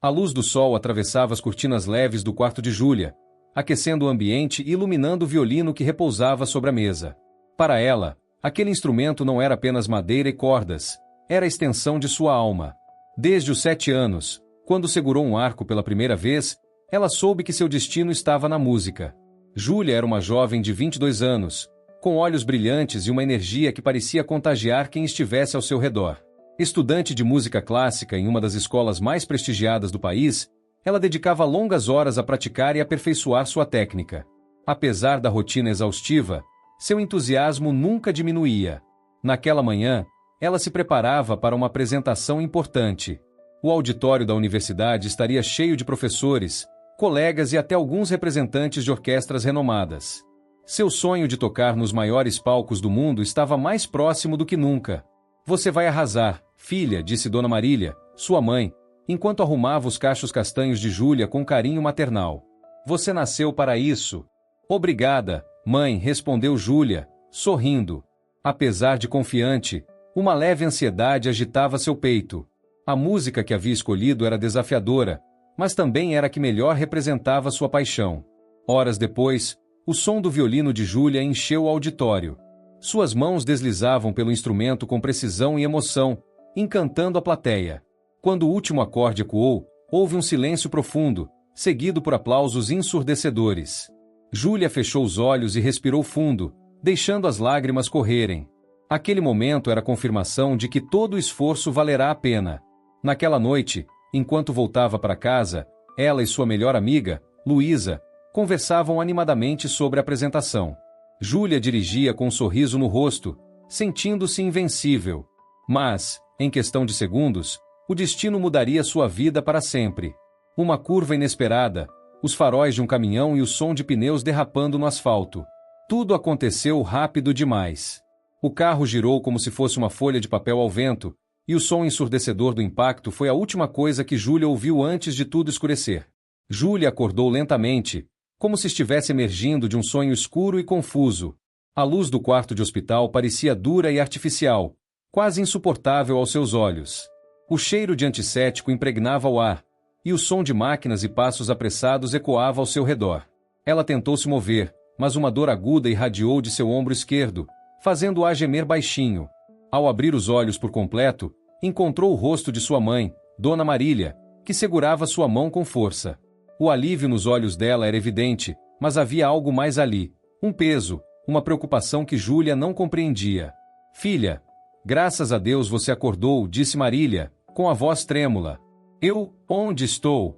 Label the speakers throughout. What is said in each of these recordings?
Speaker 1: A luz do sol atravessava as cortinas leves do quarto de Júlia, aquecendo o ambiente e iluminando o violino que repousava sobre a mesa. Para ela, aquele instrumento não era apenas madeira e cordas, era a extensão de sua alma. Desde os 7 anos, quando segurou um arco pela primeira vez, ela soube que seu destino estava na música. Júlia era uma jovem de 22 anos, com olhos brilhantes e uma energia que parecia contagiar quem estivesse ao seu redor. Estudante de música clássica em uma das escolas mais prestigiadas do país, ela dedicava longas horas a praticar e aperfeiçoar sua técnica. Apesar da rotina exaustiva, seu entusiasmo nunca diminuía. Naquela manhã, ela se preparava para uma apresentação importante. O auditório da universidade estaria cheio de professores, colegas e até alguns representantes de orquestras renomadas. Seu sonho de tocar nos maiores palcos do mundo estava mais próximo do que nunca. "Você vai arrasar, filha", disse Dona Marília, sua mãe, enquanto arrumava os cachos castanhos de Júlia com carinho maternal. "Você nasceu para isso." "Obrigada, mãe", respondeu Júlia, sorrindo. Apesar de confiante, uma leve ansiedade agitava seu peito. A música que havia escolhido era desafiadora, mas também era a que melhor representava sua paixão. Horas depois, o som do violino de Júlia encheu o auditório. Suas mãos deslizavam pelo instrumento com precisão e emoção, encantando a plateia. Quando o último acorde ecoou, houve um silêncio profundo, seguido por aplausos ensurdecedores. Júlia fechou os olhos e respirou fundo, deixando as lágrimas correrem. Aquele momento era a confirmação de que todo o esforço valerá a pena. Naquela noite, enquanto voltava para casa, ela e sua melhor amiga, Luísa, conversavam animadamente sobre a apresentação. Júlia dirigia com um sorriso no rosto, sentindo-se invencível. Mas, em questão de segundos, o destino mudaria sua vida para sempre. Uma curva inesperada, os faróis de um caminhão e o som de pneus derrapando no asfalto. Tudo aconteceu rápido demais. O carro girou como se fosse uma folha de papel ao vento, e o som ensurdecedor do impacto foi a última coisa que Júlia ouviu antes de tudo escurecer. Júlia acordou lentamente, como se estivesse emergindo de um sonho escuro e confuso. A luz do quarto de hospital parecia dura e artificial, quase insuportável aos seus olhos. O cheiro de antisséptico impregnava o ar, e o som de máquinas e passos apressados ecoava ao seu redor. Ela tentou se mover, mas uma dor aguda irradiou de seu ombro esquerdo, fazendo-a gemer baixinho. Ao abrir os olhos por completo, encontrou o rosto de sua mãe, Dona Marília, que segurava sua mão com força. O alívio nos olhos dela era evidente, mas havia algo mais ali, um peso, uma preocupação que Júlia não compreendia. "Filha, graças a Deus você acordou", disse Marília, com a voz trêmula. Onde estou?"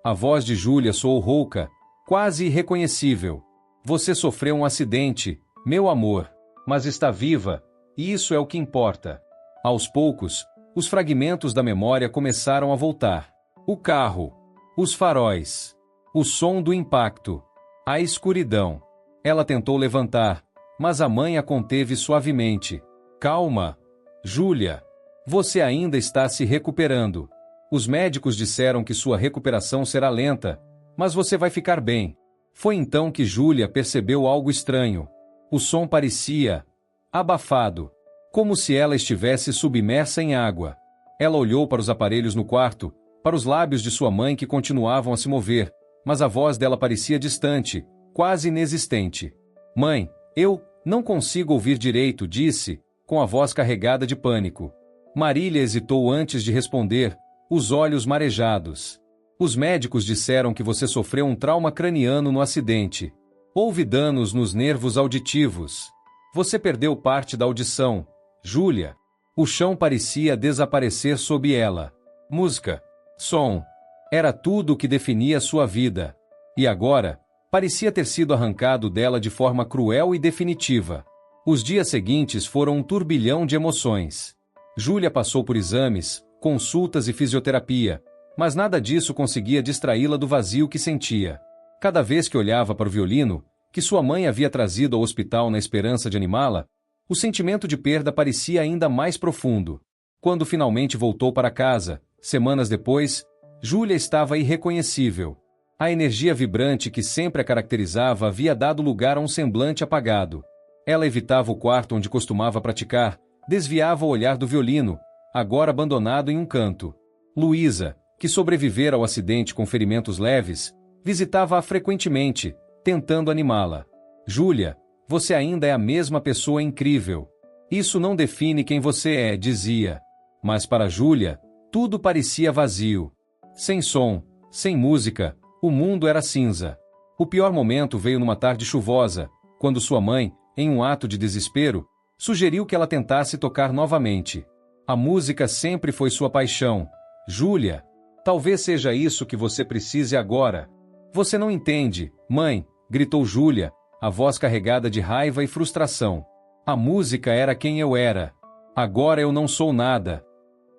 Speaker 1: A voz de Júlia soou rouca, quase irreconhecível. "Você sofreu um acidente, meu amor, mas está viva, e isso é o que importa." Aos poucos, os fragmentos da memória começaram a voltar. O carro, os faróis, o som do impacto, a escuridão. Ela tentou levantar, mas a mãe a conteve suavemente. "Calma, Júlia. Você ainda está se recuperando. Os médicos disseram que sua recuperação será lenta, mas você vai ficar bem." Foi então que Júlia percebeu algo estranho. O som parecia abafado, como se ela estivesse submersa em água. Ela olhou para os aparelhos no quarto, para os lábios de sua mãe que continuavam a se mover, mas a voz dela parecia distante, quase inexistente. "Mãe, eu não consigo ouvir direito", disse, com a voz carregada de pânico. Marília hesitou antes de responder, os olhos marejados. "Os médicos disseram que você sofreu um trauma craniano no acidente. Houve danos nos nervos auditivos. Você perdeu parte da audição, Júlia." O chão parecia desaparecer sob ela. Música, som, era tudo o que definia sua vida. E agora, parecia ter sido arrancado dela de forma cruel e definitiva. Os dias seguintes foram um turbilhão de emoções. Júlia passou por exames, consultas e fisioterapia, mas nada disso conseguia distraí-la do vazio que sentia. Cada vez que olhava para o violino, que sua mãe havia trazido ao hospital na esperança de animá-la, o sentimento de perda parecia ainda mais profundo. Quando finalmente voltou para casa, semanas depois, Júlia estava irreconhecível. A energia vibrante que sempre a caracterizava havia dado lugar a um semblante apagado. Ela evitava o quarto onde costumava praticar, desviava o olhar do violino, agora abandonado em um canto. Luísa, que sobrevivera ao acidente com ferimentos leves, visitava-a frequentemente, tentando animá-la. Júlia, você ainda é a mesma pessoa incrível. Isso não define quem você é, dizia. Mas para Júlia, tudo parecia vazio. Sem som, sem música, o mundo era cinza. O pior momento veio numa tarde chuvosa, quando sua mãe, em um ato de desespero, sugeriu que ela tentasse tocar novamente. A música sempre foi sua paixão. Júlia, talvez seja isso que você precise agora. Você não entende, mãe, gritou Júlia, a voz carregada de raiva e frustração. A música era quem eu era. Agora eu não sou nada.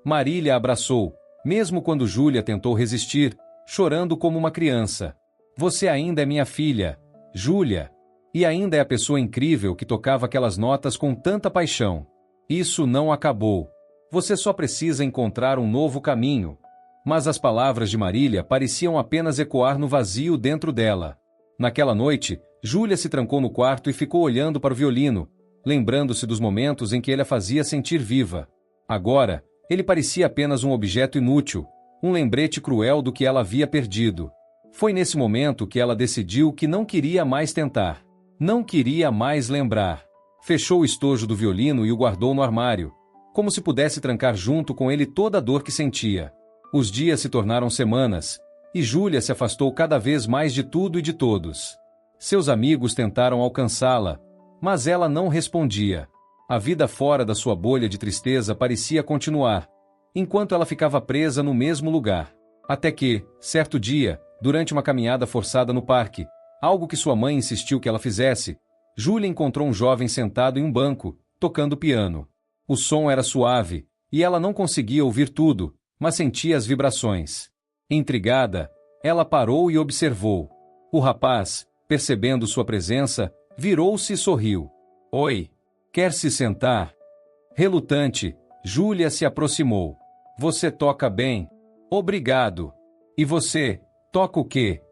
Speaker 1: Marília a abraçou, mesmo quando Júlia tentou resistir, chorando como uma criança. Você ainda é minha filha, Júlia. E ainda é a pessoa incrível que tocava aquelas notas com tanta paixão. Isso não acabou. Você só precisa encontrar um novo caminho. Mas as palavras de Marília pareciam apenas ecoar no vazio dentro dela. Naquela noite, Júlia se trancou no quarto e ficou olhando para o violino, lembrando-se dos momentos em que ele a fazia sentir viva. Agora, ele parecia apenas um objeto inútil, um lembrete cruel do que ela havia perdido. Foi nesse momento que ela decidiu que não queria mais tentar. Não queria mais lembrar. Fechou o estojo do violino e o guardou no armário, como se pudesse trancar junto com ele toda a dor que sentia. Os dias se tornaram semanas, e Júlia se afastou cada vez mais de tudo e de todos. Seus amigos tentaram alcançá-la, mas ela não respondia. A vida fora da sua bolha de tristeza parecia continuar, enquanto ela ficava presa no mesmo lugar. Até que, certo dia, durante uma caminhada forçada no parque, algo que sua mãe insistiu que ela fizesse, Júlia encontrou um jovem sentado em um banco, tocando piano. O som era suave, e ela não conseguia ouvir tudo, mas sentia as vibrações. Intrigada, ela parou e observou. O rapaz, percebendo sua presença, virou-se e sorriu. Oi, quer se sentar? Relutante, Júlia se aproximou. Você toca bem? Obrigado. E você, toca o quê?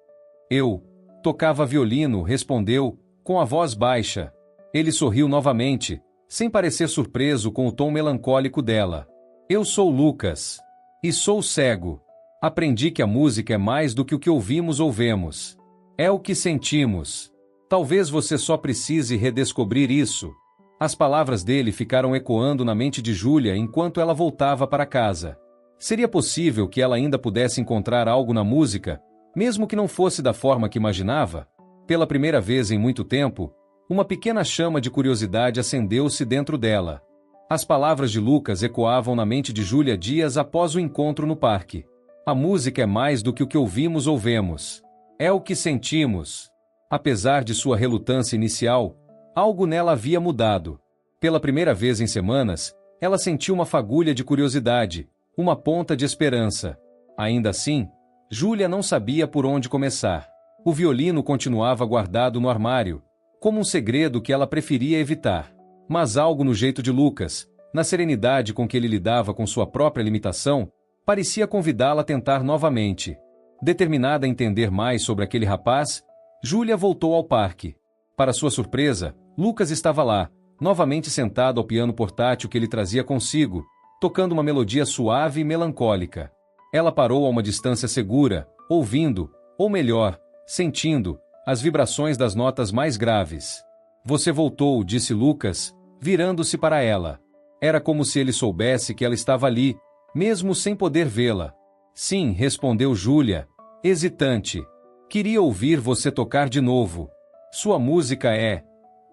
Speaker 1: Eu tocava violino, respondeu, com a voz baixa. Ele sorriu novamente, sem parecer surpreso com o tom melancólico dela. Eu sou Lucas. E sou cego. Aprendi que a música é mais do que o que ouvimos ou vemos. É o que sentimos. Talvez você só precise redescobrir isso. As palavras dele ficaram ecoando na mente de Júlia enquanto ela voltava para casa. Seria possível que ela ainda pudesse encontrar algo na música, mesmo que não fosse da forma que imaginava? Pela primeira vez em muito tempo, uma pequena chama de curiosidade acendeu-se dentro dela. As palavras de Lucas ecoavam na mente de Júlia dias após o encontro no parque. A música é mais do que o que ouvimos ou vemos. É o que sentimos. Apesar de sua relutância inicial, algo nela havia mudado. Pela primeira vez em semanas, ela sentiu uma fagulha de curiosidade, uma ponta de esperança. Ainda assim, Júlia não sabia por onde começar. O violino continuava guardado no armário, como um segredo que ela preferia evitar. Mas algo no jeito de Lucas, na serenidade com que ele lidava com sua própria limitação, parecia convidá-la a tentar novamente. Determinada a entender mais sobre aquele rapaz, Júlia voltou ao parque. Para sua surpresa, Lucas estava lá, novamente sentado ao piano portátil que ele trazia consigo, tocando uma melodia suave e melancólica. Ela parou a uma distância segura, ouvindo, ou melhor, sentindo, as vibrações das notas mais graves. Você voltou, disse Lucas, virando-se para ela. Era como se ele soubesse que ela estava ali, mesmo sem poder vê-la. Sim, respondeu Júlia, hesitante. Queria ouvir você tocar de novo. Sua música é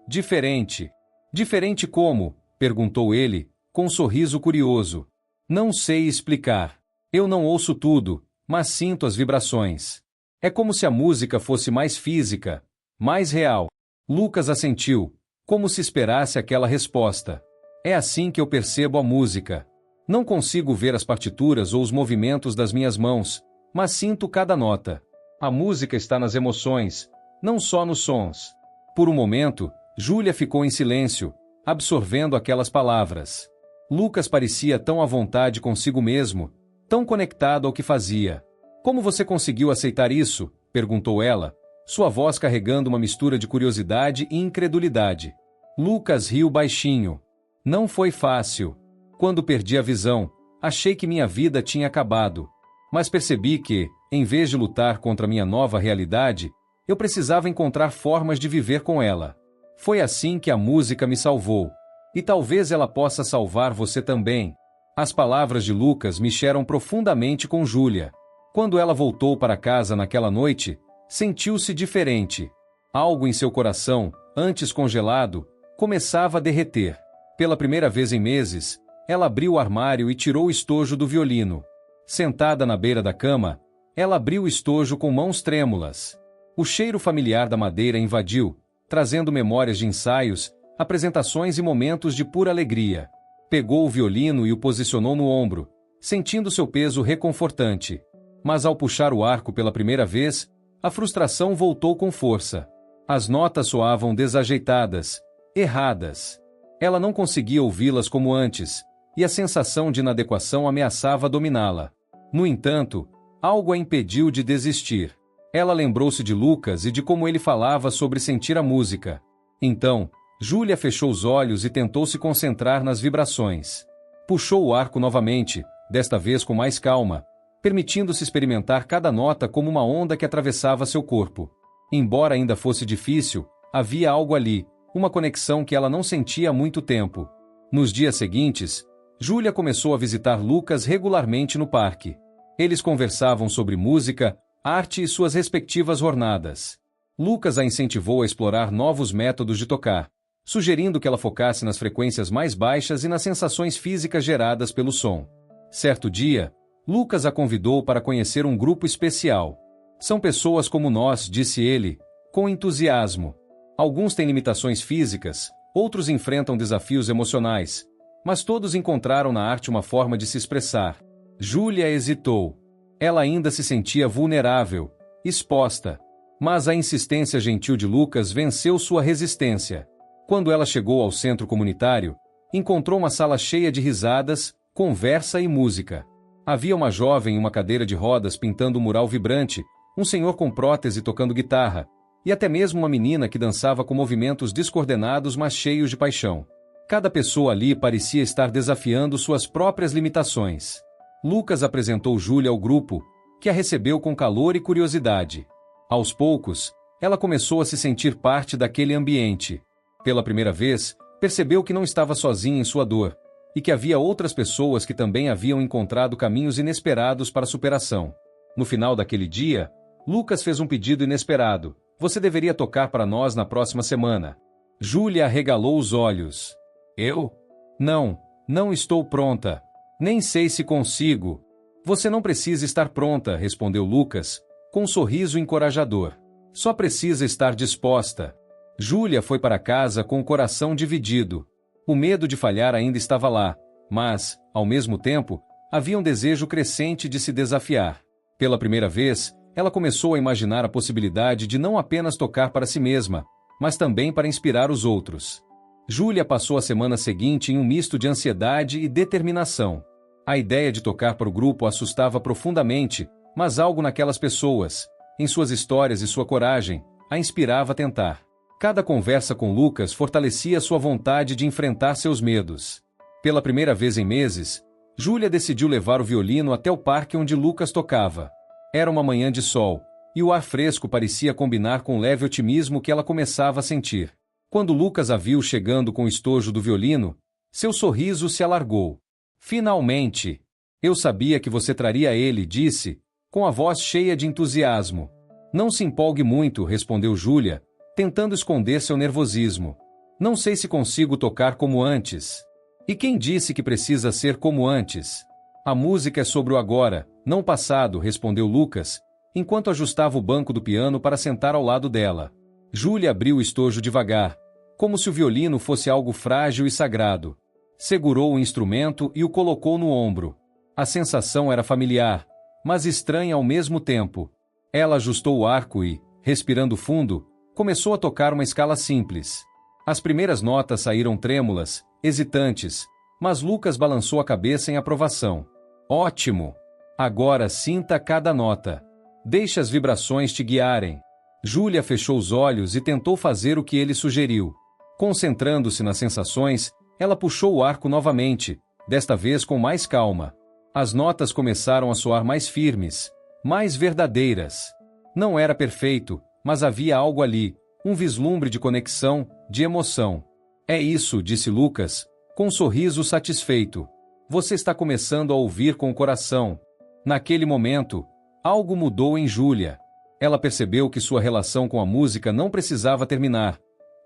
Speaker 1: diferente. Diferente como? Perguntou ele, com um sorriso curioso. Não sei explicar. Eu não ouço tudo, mas sinto as vibrações. É como se a música fosse mais física, mais real. Lucas assentiu, como se esperasse aquela resposta. É assim que eu percebo a música. Não consigo ver as partituras ou os movimentos das minhas mãos, mas sinto cada nota. A música está nas emoções, não só nos sons. Por um momento, Júlia ficou em silêncio, absorvendo aquelas palavras. Lucas parecia tão à vontade consigo mesmo, tão conectado ao que fazia. Como você conseguiu aceitar isso? Perguntou ela, sua voz carregando uma mistura de curiosidade e incredulidade. Lucas riu baixinho. Não foi fácil. Quando perdi a visão, achei que minha vida tinha acabado. Mas percebi que, em vez de lutar contra minha nova realidade, eu precisava encontrar formas de viver com ela. Foi assim que a música me salvou. E talvez ela possa salvar você também. As palavras de Lucas mexeram profundamente com Júlia. Quando ela voltou para casa naquela noite, sentiu-se diferente. Algo em seu coração, antes congelado, começava a derreter. Pela primeira vez em meses, ela abriu o armário e tirou o estojo do violino. Sentada na beira da cama, ela abriu o estojo com mãos trêmulas. O cheiro familiar da madeira invadiu, trazendo memórias de ensaios, apresentações e momentos de pura alegria. Pegou o violino e o posicionou no ombro, sentindo seu peso reconfortante. Mas ao puxar o arco pela primeira vez, a frustração voltou com força. As notas soavam desajeitadas, erradas. Ela não conseguia ouvi-las como antes, e a sensação de inadequação ameaçava dominá-la. No entanto, algo a impediu de desistir. Ela lembrou-se de Lucas e de como ele falava sobre sentir a música. Então, Júlia fechou os olhos e tentou se concentrar nas vibrações. Puxou o arco novamente, desta vez com mais calma, permitindo-se experimentar cada nota como uma onda que atravessava seu corpo. Embora ainda fosse difícil, havia algo ali, uma conexão que ela não sentia há muito tempo. Nos dias seguintes, Júlia começou a visitar Lucas regularmente no parque. Eles conversavam sobre música, arte e suas respectivas jornadas. Lucas a incentivou a explorar novos métodos de tocar, sugerindo que ela focasse nas frequências mais baixas e nas sensações físicas geradas pelo som. Certo dia, Lucas a convidou para conhecer um grupo especial. São pessoas como nós, disse ele, com entusiasmo. Alguns têm limitações físicas, outros enfrentam desafios emocionais, mas todos encontraram na arte uma forma de se expressar. Júlia hesitou. Ela ainda se sentia vulnerável, exposta. Mas a insistência gentil de Lucas venceu sua resistência. Quando ela chegou ao centro comunitário, encontrou uma sala cheia de risadas, conversa e música. Havia uma jovem em uma cadeira de rodas pintando um mural vibrante, um senhor com prótese tocando guitarra, e até mesmo uma menina que dançava com movimentos descoordenados mas cheios de paixão. Cada pessoa ali parecia estar desafiando suas próprias limitações. Lucas apresentou Júlia ao grupo, que a recebeu com calor e curiosidade. Aos poucos, ela começou a se sentir parte daquele ambiente. Pela primeira vez, percebeu que não estava sozinha em sua dor, e que havia outras pessoas que também haviam encontrado caminhos inesperados para a superação. No final daquele dia, Lucas fez um pedido inesperado. Você deveria tocar para nós na próxima semana. Júlia arregalou os olhos. Eu? Não estou pronta. Nem sei se consigo. Você não precisa estar pronta, respondeu Lucas, com um sorriso encorajador. Só precisa estar disposta. Júlia foi para casa com o coração dividido. O medo de falhar ainda estava lá, mas, ao mesmo tempo, havia um desejo crescente de se desafiar. Pela primeira vez, ela começou a imaginar a possibilidade de não apenas tocar para si mesma, mas também para inspirar os outros. Júlia passou a semana seguinte em um misto de ansiedade e determinação. A ideia de tocar para o grupo a assustava profundamente, mas algo naquelas pessoas, em suas histórias e sua coragem, a inspirava a tentar. Cada conversa com Lucas fortalecia sua vontade de enfrentar seus medos. Pela primeira vez em meses, Júlia decidiu levar o violino até o parque onde Lucas tocava. Era uma manhã de sol, e o ar fresco parecia combinar com o leve otimismo que ela começava a sentir. Quando Lucas a viu chegando com o estojo do violino, seu sorriso se alargou. Finalmente! Eu sabia que você traria ele, disse, com a voz cheia de entusiasmo. Não se empolgue muito, respondeu Júlia, tentando esconder seu nervosismo. Não sei se consigo tocar como antes. E quem disse que precisa ser como antes? A música é sobre o agora, não o passado, respondeu Lucas, enquanto ajustava o banco do piano para sentar ao lado dela. Júlia abriu o estojo devagar, como se o violino fosse algo frágil e sagrado. Segurou o instrumento e o colocou no ombro. A sensação era familiar, mas estranha ao mesmo tempo. Ela ajustou o arco e, respirando fundo, começou a tocar uma escala simples. As primeiras notas saíram trêmulas, hesitantes, mas Lucas balançou a cabeça em aprovação. Ótimo! Agora sinta cada nota. Deixe as vibrações te guiarem. Júlia fechou os olhos e tentou fazer o que ele sugeriu. Concentrando-se nas sensações, ela puxou o arco novamente, desta vez com mais calma. As notas começaram a soar mais firmes, mais verdadeiras. Não era perfeito, mas havia algo ali, um vislumbre de conexão, de emoção. É isso, disse Lucas, com um sorriso satisfeito. Você está começando a ouvir com o coração. Naquele momento, algo mudou em Júlia. Ela percebeu que sua relação com a música não precisava terminar.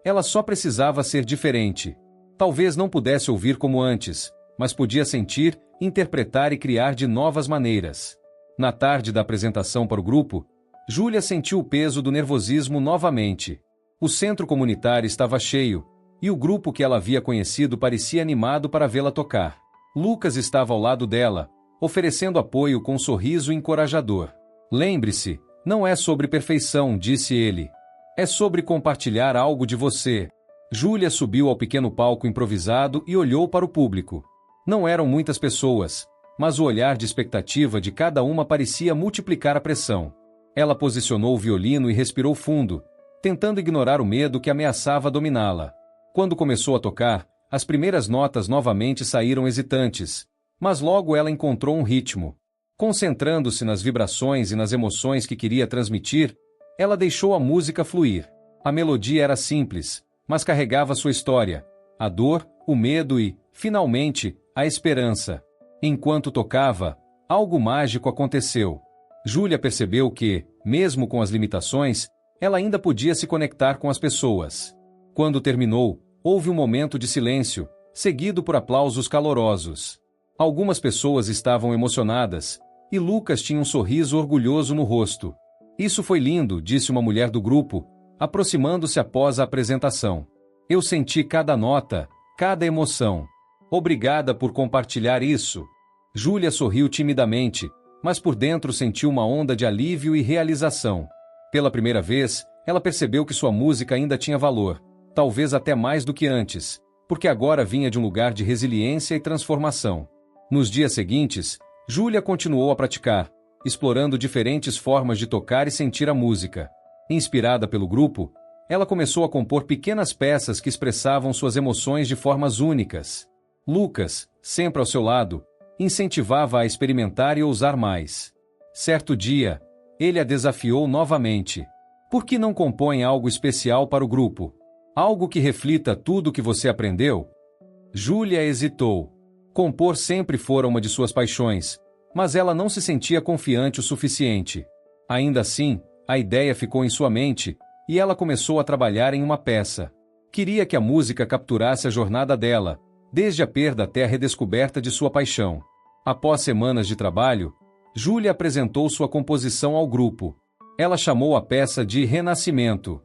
Speaker 1: Ela só precisava ser diferente. Talvez não pudesse ouvir como antes, mas podia sentir, interpretar e criar de novas maneiras. Na tarde da apresentação para o grupo, Júlia sentiu o peso do nervosismo novamente. O centro comunitário estava cheio, e o grupo que ela havia conhecido parecia animado para vê-la tocar. Lucas estava ao lado dela, oferecendo apoio com um sorriso encorajador. Lembre-se, não é sobre perfeição, disse ele. É sobre compartilhar algo de você. Júlia subiu ao pequeno palco improvisado e olhou para o público. Não eram muitas pessoas, mas o olhar de expectativa de cada uma parecia multiplicar a pressão. Ela posicionou o violino e respirou fundo, tentando ignorar o medo que ameaçava dominá-la. Quando começou a tocar, as primeiras notas novamente saíram hesitantes, mas logo ela encontrou um ritmo. Concentrando-se nas vibrações e nas emoções que queria transmitir, ela deixou a música fluir. A melodia era simples, mas carregava sua história, a dor, o medo e, finalmente, a esperança. Enquanto tocava, algo mágico aconteceu. Júlia percebeu que, mesmo com as limitações, ela ainda podia se conectar com as pessoas. Quando terminou, houve um momento de silêncio, seguido por aplausos calorosos. Algumas pessoas estavam emocionadas, e Lucas tinha um sorriso orgulhoso no rosto. Isso foi lindo, disse uma mulher do grupo, aproximando-se após a apresentação. Eu senti cada nota, cada emoção. Obrigada por compartilhar isso. Júlia sorriu timidamente, mas por dentro sentiu uma onda de alívio e realização. Pela primeira vez, ela percebeu que sua música ainda tinha valor, talvez até mais do que antes, porque agora vinha de um lugar de resiliência e transformação. Nos dias seguintes, Júlia continuou a praticar, explorando diferentes formas de tocar e sentir a música. Inspirada pelo grupo, ela começou a compor pequenas peças que expressavam suas emoções de formas únicas. Lucas, sempre ao seu lado, incentivava a experimentar e ousar mais. Certo dia, ele a desafiou novamente. Por que não compõe algo especial para o grupo? Algo que reflita tudo o que você aprendeu? Júlia hesitou. Compor sempre fora uma de suas paixões, mas ela não se sentia confiante o suficiente. Ainda assim, a ideia ficou em sua mente, e ela começou a trabalhar em uma peça. Queria que a música capturasse a jornada dela, desde a perda até a redescoberta de sua paixão. Após semanas de trabalho, Júlia apresentou sua composição ao grupo. Ela chamou a peça de Renascimento.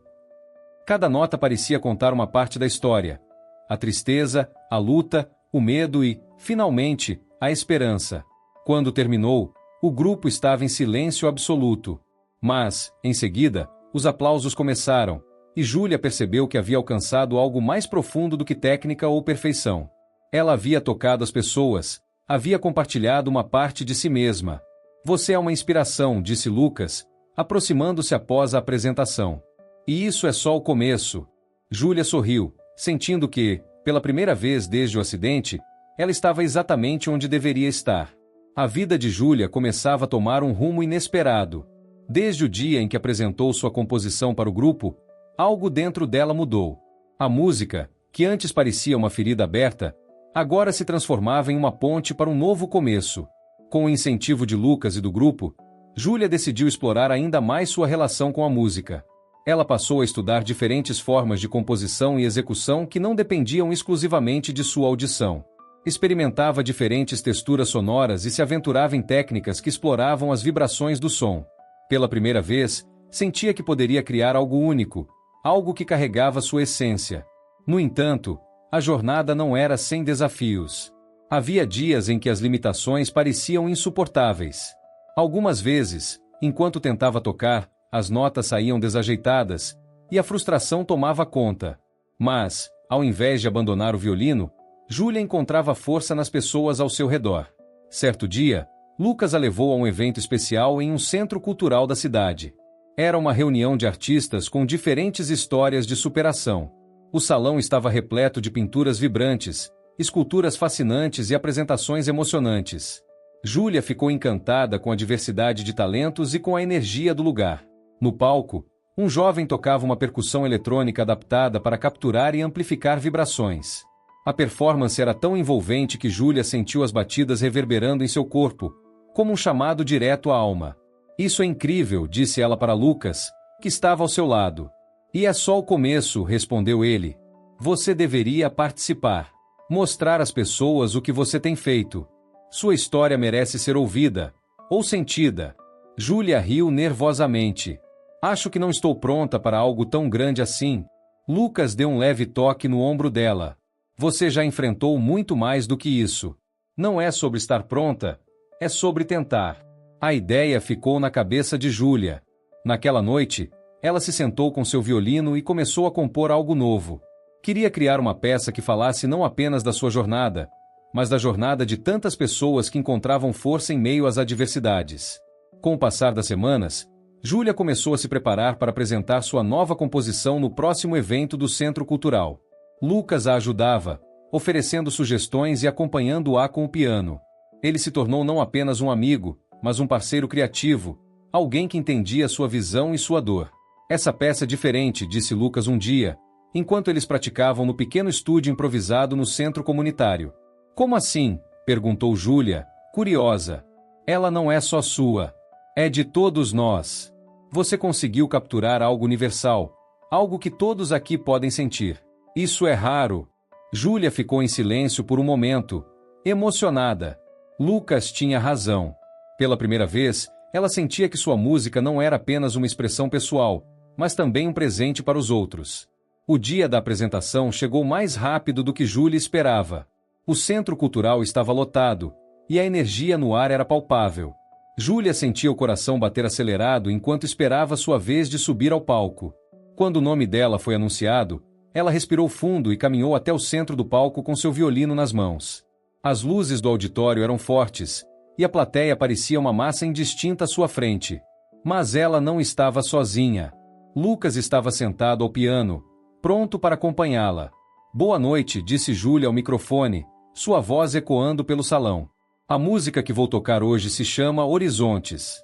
Speaker 1: Cada nota parecia contar uma parte da história. A tristeza, a luta, o medo e, finalmente, a esperança. Quando terminou, o grupo estava em silêncio absoluto. Mas, em seguida, os aplausos começaram, e Júlia percebeu que havia alcançado algo mais profundo do que técnica ou perfeição. Ela havia tocado as pessoas, havia compartilhado uma parte de si mesma. Você é uma inspiração, disse Lucas, aproximando-se após a apresentação. E isso é só o começo. Júlia sorriu, sentindo que, pela primeira vez desde o acidente, ela estava exatamente onde deveria estar. A vida de Júlia começava a tomar um rumo inesperado. Desde o dia em que apresentou sua composição para o grupo, algo dentro dela mudou. A música, que antes parecia uma ferida aberta, agora se transformava em uma ponte para um novo começo. Com o incentivo de Lucas e do grupo, Júlia decidiu explorar ainda mais sua relação com a música. Ela passou a estudar diferentes formas de composição e execução que não dependiam exclusivamente de sua audição. Experimentava diferentes texturas sonoras e se aventurava em técnicas que exploravam as vibrações do som. Pela primeira vez, sentia que poderia criar algo único, algo que carregava sua essência. No entanto, a jornada não era sem desafios. Havia dias em que as limitações pareciam insuportáveis. Algumas vezes, enquanto tentava tocar, as notas saíam desajeitadas, e a frustração tomava conta. Mas, ao invés de abandonar o violino, Júlia encontrava força nas pessoas ao seu redor. Certo dia, Lucas a levou a um evento especial em um centro cultural da cidade. Era uma reunião de artistas com diferentes histórias de superação. O salão estava repleto de pinturas vibrantes, esculturas fascinantes e apresentações emocionantes. Júlia ficou encantada com a diversidade de talentos e com a energia do lugar. No palco, um jovem tocava uma percussão eletrônica adaptada para capturar e amplificar vibrações. A performance era tão envolvente que Júlia sentiu as batidas reverberando em seu corpo, como um chamado direto à alma. "Isso é incrível", disse ela para Lucas, que estava ao seu lado. "E é só o começo", respondeu ele. "Você deveria participar. Mostrar às pessoas o que você tem feito. Sua história merece ser ouvida, ou sentida." Júlia riu nervosamente. "Acho que não estou pronta para algo tão grande assim." Lucas deu um leve toque no ombro dela. "Você já enfrentou muito mais do que isso. Não é sobre estar pronta, é sobre tentar." A ideia ficou na cabeça de Júlia. Naquela noite, ela se sentou com seu violino e começou a compor algo novo. Queria criar uma peça que falasse não apenas da sua jornada, mas da jornada de tantas pessoas que encontravam força em meio às adversidades. Com o passar das semanas, Júlia começou a se preparar para apresentar sua nova composição no próximo evento do Centro Cultural. Lucas a ajudava, oferecendo sugestões e acompanhando-a com o piano. Ele se tornou não apenas um amigo, mas um parceiro criativo, alguém que entendia sua visão e sua dor. "Essa peça é diferente", disse Lucas um dia, enquanto eles praticavam no pequeno estúdio improvisado no centro comunitário. "Como assim?", perguntou Júlia, curiosa. "Ela não é só sua. É de todos nós. Você conseguiu capturar algo universal, algo que todos aqui podem sentir. Isso é raro." Júlia ficou em silêncio por um momento, emocionada. Lucas tinha razão. Pela primeira vez, ela sentia que sua música não era apenas uma expressão pessoal, mas também um presente para os outros. O dia da apresentação chegou mais rápido do que Júlia esperava. O centro cultural estava lotado, e a energia no ar era palpável. Júlia sentia o coração bater acelerado enquanto esperava sua vez de subir ao palco. Quando o nome dela foi anunciado, ela respirou fundo e caminhou até o centro do palco com seu violino nas mãos. As luzes do auditório eram fortes, e a plateia parecia uma massa indistinta à sua frente. Mas ela não estava sozinha. Lucas estava sentado ao piano, pronto para acompanhá-la. "Boa noite", disse Júlia ao microfone, sua voz ecoando pelo salão. "A música que vou tocar hoje se chama Horizontes.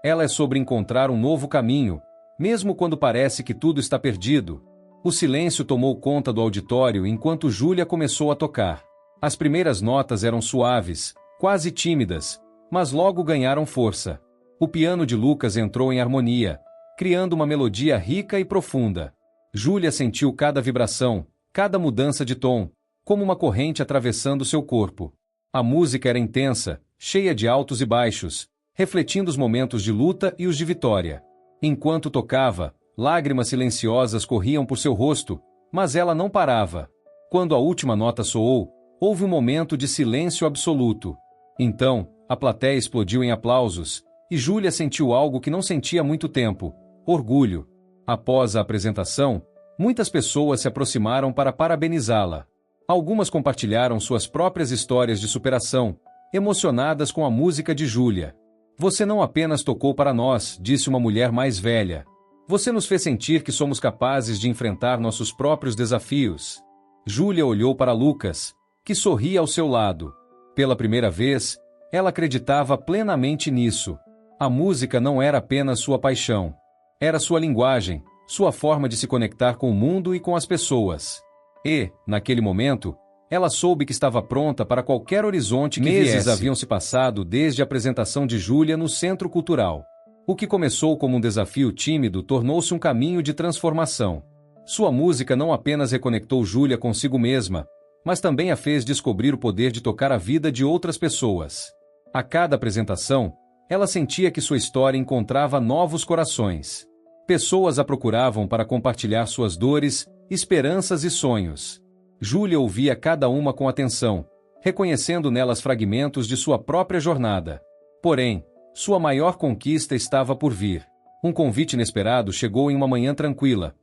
Speaker 1: Ela é sobre encontrar um novo caminho, mesmo quando parece que tudo está perdido." O silêncio tomou conta do auditório enquanto Júlia começou a tocar. As primeiras notas eram suaves, quase tímidas, mas logo ganharam força. O piano de Lucas entrou em harmonia, criando uma melodia rica e profunda. Júlia sentiu cada vibração, cada mudança de tom, como uma corrente atravessando seu corpo. A música era intensa, cheia de altos e baixos, refletindo os momentos de luta e os de vitória. Enquanto tocava, lágrimas silenciosas corriam por seu rosto, mas ela não parava. Quando a última nota soou, houve um momento de silêncio absoluto. Então, a plateia explodiu em aplausos, e Júlia sentiu algo que não sentia há muito tempo: orgulho. Após a apresentação, muitas pessoas se aproximaram para parabenizá-la. Algumas compartilharam suas próprias histórias de superação, emocionadas com a música de Júlia. "Você não apenas tocou para nós", disse uma mulher mais velha. "Você nos fez sentir que somos capazes de enfrentar nossos próprios desafios." Júlia olhou para Lucas, que sorria ao seu lado. Pela primeira vez, ela acreditava plenamente nisso. A música não era apenas sua paixão. Era sua linguagem, sua forma de se conectar com o mundo e com as pessoas. E, naquele momento, ela soube que estava pronta para qualquer horizonte que viesse. Meses haviam se passado desde a apresentação de Júlia no Centro Cultural. O que começou como um desafio tímido tornou-se um caminho de transformação. Sua música não apenas reconectou Júlia consigo mesma, mas também a fez descobrir o poder de tocar a vida de outras pessoas. A cada apresentação, ela sentia que sua história encontrava novos corações. Pessoas a procuravam para compartilhar suas dores, esperanças e sonhos. Júlia ouvia cada uma com atenção, reconhecendo nelas fragmentos de sua própria jornada. Porém, sua maior conquista estava por vir. Um convite inesperado chegou em uma manhã tranquila.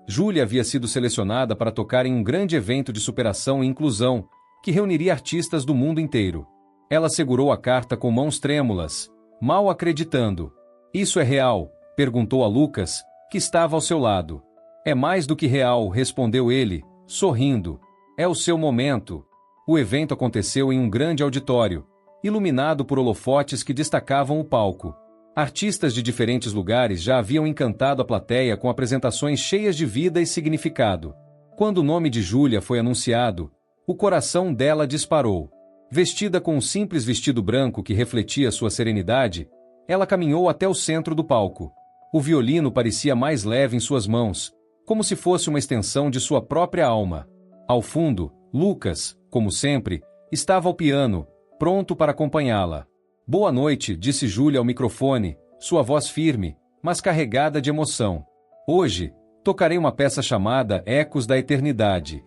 Speaker 1: Júlia havia sido selecionada para tocar em um grande evento de superação e inclusão, que reuniria artistas do mundo inteiro. Ela segurou a carta com mãos trêmulas, mal acreditando. "Isso é real?", perguntou a Lucas, que estava ao seu lado. "É mais do que real", respondeu ele, sorrindo. "É o seu momento." O evento aconteceu em um grande auditório, iluminado por holofotes que destacavam o palco. Artistas de diferentes lugares já haviam encantado a plateia com apresentações cheias de vida e significado. Quando o nome de Júlia foi anunciado, o coração dela disparou. Vestida com um simples vestido branco que refletia sua serenidade, ela caminhou até o centro do palco. O violino parecia mais leve em suas mãos, como se fosse uma extensão de sua própria alma. Ao fundo, Lucas, como sempre, estava ao piano, pronto para acompanhá-la. "Boa noite", disse Júlia ao microfone, sua voz firme, mas carregada de emoção. "Hoje, tocarei uma peça chamada Ecos da Eternidade.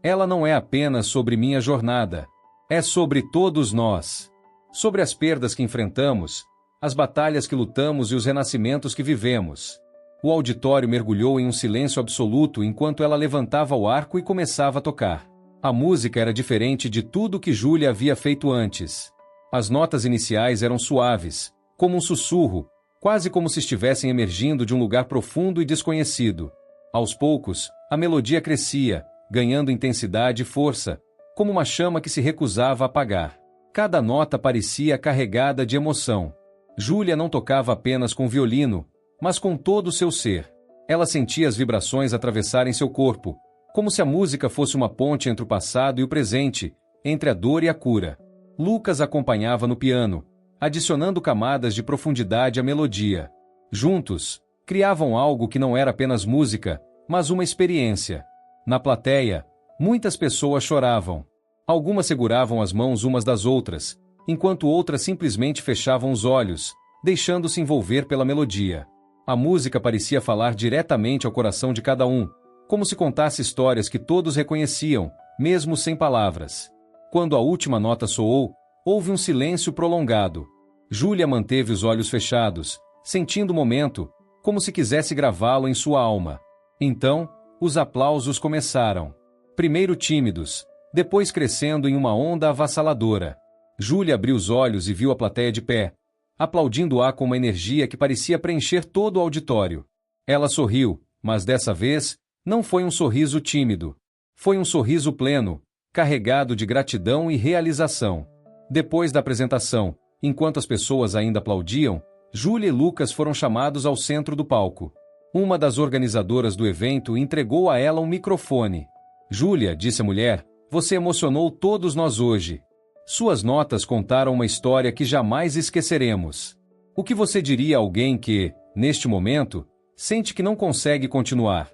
Speaker 1: Ela não é apenas sobre minha jornada. É sobre todos nós. Sobre as perdas que enfrentamos, as batalhas que lutamos e os renascimentos que vivemos." O auditório mergulhou em um silêncio absoluto enquanto ela levantava o arco e começava a tocar. A música era diferente de tudo que Júlia havia feito antes. As notas iniciais eram suaves, como um sussurro, quase como se estivessem emergindo de um lugar profundo e desconhecido. Aos poucos, a melodia crescia, ganhando intensidade e força, como uma chama que se recusava a apagar. Cada nota parecia carregada de emoção. Júlia não tocava apenas com violino, mas com todo o seu ser. Ela sentia as vibrações atravessarem seu corpo, como se a música fosse uma ponte entre o passado e o presente, entre a dor e a cura. Lucas acompanhava no piano, adicionando camadas de profundidade à melodia. Juntos, criavam algo que não era apenas música, mas uma experiência. Na plateia, muitas pessoas choravam. Algumas seguravam as mãos umas das outras, enquanto outras simplesmente fechavam os olhos, deixando-se envolver pela melodia. A música parecia falar diretamente ao coração de cada um, como se contasse histórias que todos reconheciam, mesmo sem palavras. Quando a última nota soou, houve um silêncio prolongado. Júlia manteve os olhos fechados, sentindo o momento, como se quisesse gravá-lo em sua alma. Então, os aplausos começaram. Primeiro tímidos, depois crescendo em uma onda avassaladora. Júlia abriu os olhos e viu a plateia de pé, aplaudindo-a com uma energia que parecia preencher todo o auditório. Ela sorriu, mas dessa vez, não foi um sorriso tímido. Foi um sorriso pleno, carregado de gratidão e realização. Depois da apresentação, enquanto as pessoas ainda aplaudiam, Júlia e Lucas foram chamados ao centro do palco. Uma das organizadoras do evento entregou a ela um microfone. "Júlia", disse a mulher, "você emocionou todos nós hoje. Suas notas contaram uma história que jamais esqueceremos. O que você diria a alguém que, neste momento, sente que não consegue continuar?"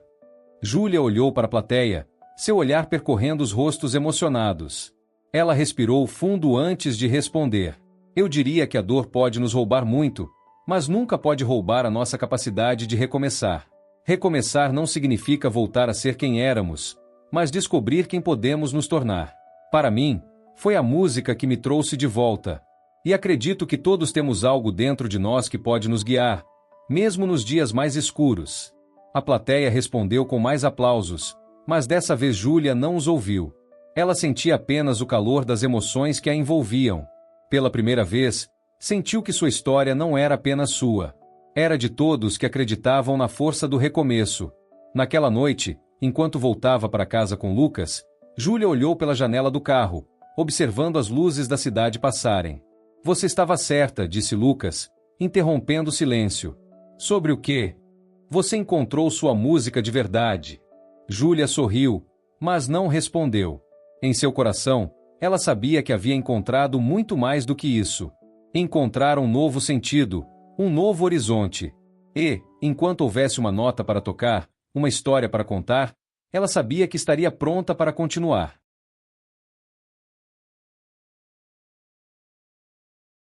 Speaker 1: Júlia olhou para a plateia, seu olhar percorrendo os rostos emocionados. Ela respirou fundo antes de responder. "Eu diria que a dor pode nos roubar muito, mas nunca pode roubar a nossa capacidade de recomeçar. Recomeçar não significa voltar a ser quem éramos, mas descobrir quem podemos nos tornar. Para mim, foi a música que me trouxe de volta. E acredito que todos temos algo dentro de nós que pode nos guiar, mesmo nos dias mais escuros." A plateia respondeu com mais aplausos, mas dessa vez Júlia não os ouviu. Ela sentia apenas o calor das emoções que a envolviam. Pela primeira vez, sentiu que sua história não era apenas sua. Era de todos que acreditavam na força do recomeço. Naquela noite, enquanto voltava para casa com Lucas, Júlia olhou pela janela do carro, observando as luzes da cidade passarem. "Você estava certa", disse Lucas, interrompendo o silêncio. "Sobre o quê?" "Você encontrou sua música de verdade." Júlia sorriu, mas não respondeu. Em seu coração, ela sabia que havia encontrado muito mais do que isso. Encontrar um novo sentido, um novo horizonte. E, enquanto houvesse uma nota para tocar, uma história para contar, ela sabia que estaria pronta para continuar.